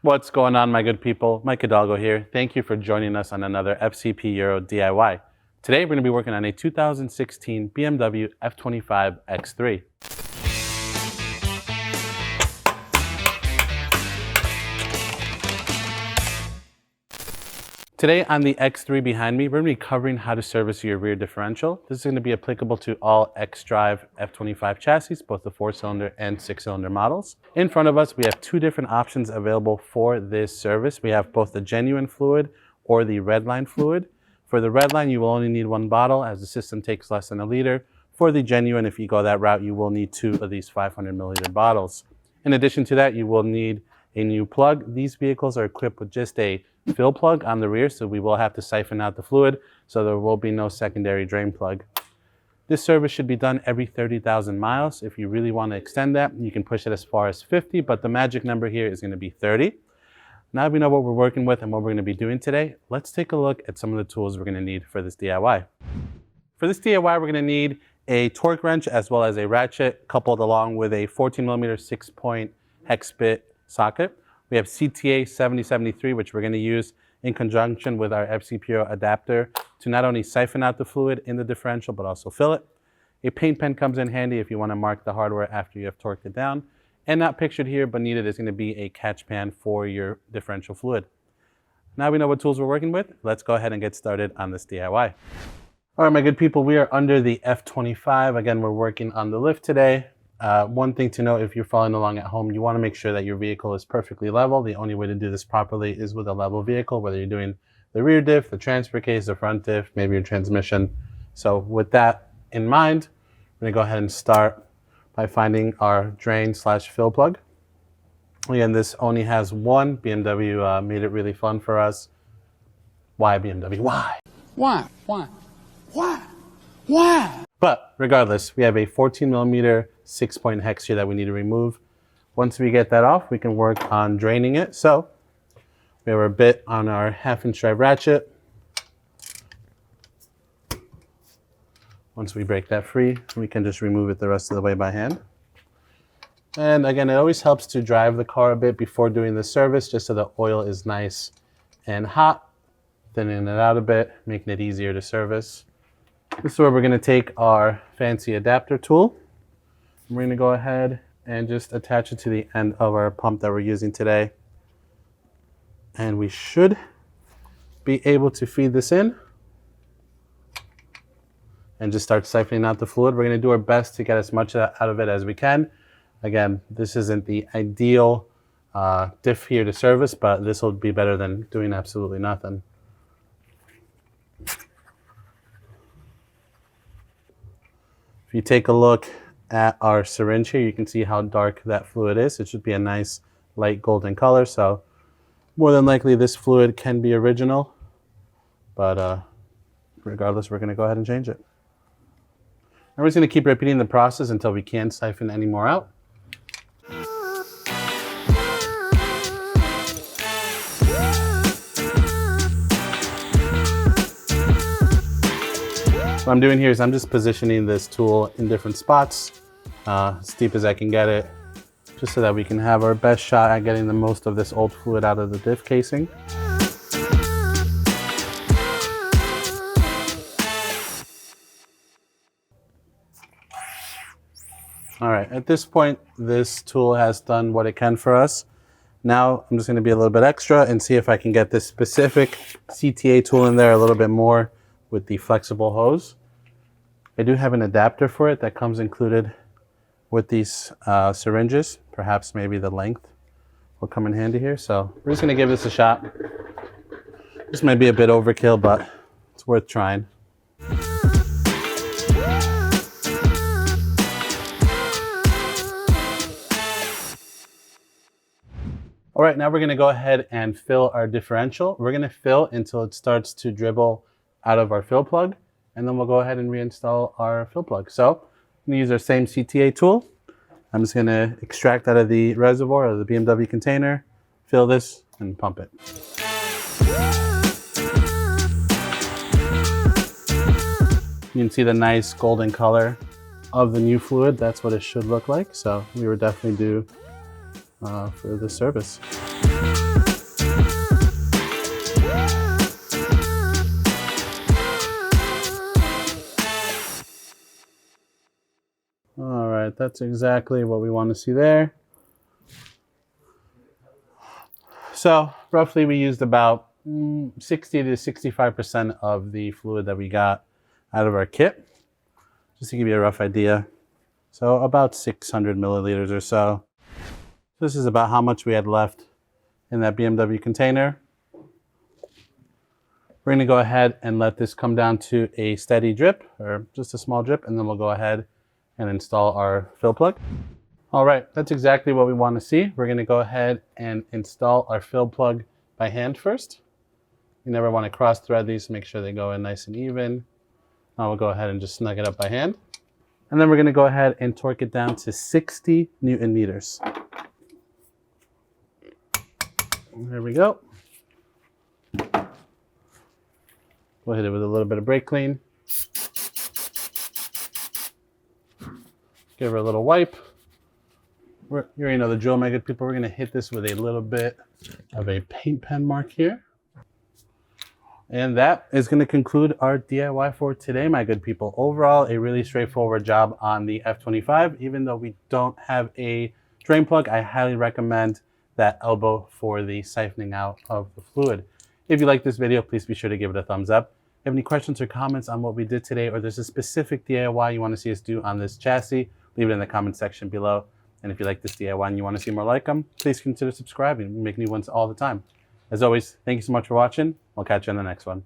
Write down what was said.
What's going on, my good people? Mike Hidalgo here. Thank you for joining us on another FCP Euro DIY. Today we're going to be working on a 2016 BMW F25 X3. Today on the X3 behind me, we're going to be covering how to service your rear differential. This is going to be applicable to all xDrive F25 chassis, both the 4-cylinder and 6-cylinder models. In front of us, we have two different options available for this service. We have both the genuine fluid or the redline fluid. For the redline, you will only need one bottle as the system takes less than a liter. For the genuine, if you go that route, you will need 2 of these 500 milliliter bottles. In addition to that, you will need a new plug. These vehicles are equipped with just a fill plug on the rear, so we will have to siphon out the fluid, so there will be no secondary drain plug. This service should be done every 30,000 miles. If you really want to extend that, you can push it as far as 50, but the magic number here is going to be 30. Now we know what we're working with and what we're going to be doing today. Let's take a look at some of the tools we're going to need for this DIY. For this DIY, we're going to need a torque wrench as well as a ratchet coupled along with a 14mm 6-point hex bit socket. We have CTA 7073, which we're going to use in conjunction with our FCPO adapter to not only siphon out the fluid in the differential, but also fill it. A paint pen comes in handy if you want to mark the hardware after you have torqued it down. And not pictured here, but needed, is going to be a catch pan for your differential fluid. Now we know what tools we're working with. Let's go ahead and get started on this DIY. All right, my good people, we are under the F25. Again, we're working on the lift today. One thing to note, if you're following along at home, you want to make sure that your vehicle is perfectly level. The only way to do this properly is with a level vehicle, whether you're doing the rear diff, the transfer case, the front diff, maybe your transmission. So with that in mind, we're going to go ahead and start by finding our drain/fill plug. Again, this only has one. BMW made it really fun for us. Why BMW? Why? Why? Why? Why? Why? But regardless, we have a 14mm 6-point hex here that we need to remove. Once we get that off, we can work on draining it. So we have our bit on our 1/2-inch drive ratchet. Once we break that free, we can just remove it the rest of the way by hand. And again, it always helps to drive the car a bit before doing the service, just so the oil is nice and hot, thinning it out a bit, making it easier to service. This is where we're going to take our fancy adapter tool. We're going to go ahead and just attach it to the end of our pump that we're using today. And we should be able to feed this in and just start siphoning out the fluid. We're going to do our best to get as much out of it as we can. Again, this isn't the ideal diff here to service, but this will be better than doing absolutely nothing. If you take a look at our syringe here, you can see how dark that fluid is. It should be a nice light golden color, so more than likely this fluid can be original, but regardless, we're going to go ahead and change it. And we're just going to keep repeating the process until we can't siphon any more out. What I'm doing here is I'm just positioning this tool in different spots, as deep as I can get it, just so that we can have our best shot at getting the most of this old fluid out of the diff casing. All right, at this point, this tool has done what it can for us. Now I'm just going to be a little bit extra and see if I can get this specific CTA tool in there a little bit more with the flexible hose. I do have an adapter for it that comes included with these syringes. Perhaps maybe the length will come in handy here. So we're just going to give this a shot. This might be a bit overkill, but it's worth trying. All right, now we're going to go ahead and fill our differential. We're going to fill until it starts to dribble out of our fill plug, and then we'll go ahead and reinstall our fill plug. So I'm going to use our same CTA tool. I'm just going to extract out of the reservoir or the BMW container, fill this, and pump it. You can see the nice golden color of the new fluid. That's what it should look like. So we were definitely due for the service. that's exactly what we want to see there. So roughly we used about 60 to 65% of the fluid that we got out of our kit, just to give you a rough idea. So about 600 milliliters or so. This is about how much we had left in that BMW container. We're going to go ahead and let this come down to a steady drip, or just a small drip, and then we'll go ahead and install our fill plug. All right, that's exactly what we want to see. We're going to go ahead and install our fill plug by hand first. You never want to cross thread these to make sure they go in nice and even. Now we'll go ahead and just snug it up by hand. And then we're going to go ahead and torque it down to 60 Newton meters. There we go. We'll hit it with a little bit of brake clean. Give her a little wipe. You already know the drill, my good people. We're going to hit this with a little bit of a paint pen mark here. And that is going to conclude our DIY for today, my good people. Overall, a really straightforward job on the F25. Even though we don't have a drain plug, I highly recommend that elbow for the siphoning out of the fluid. If you like this video, please be sure to give it a thumbs up. If you have any questions or comments on what we did today, or there's a specific DIY you want to see us do on this chassis, leave it in the comment section below. And if you like this DIY and you want to see more like them, please consider subscribing. We make new ones all the time. As always, thank you so much for watching. We'll catch you on the next one.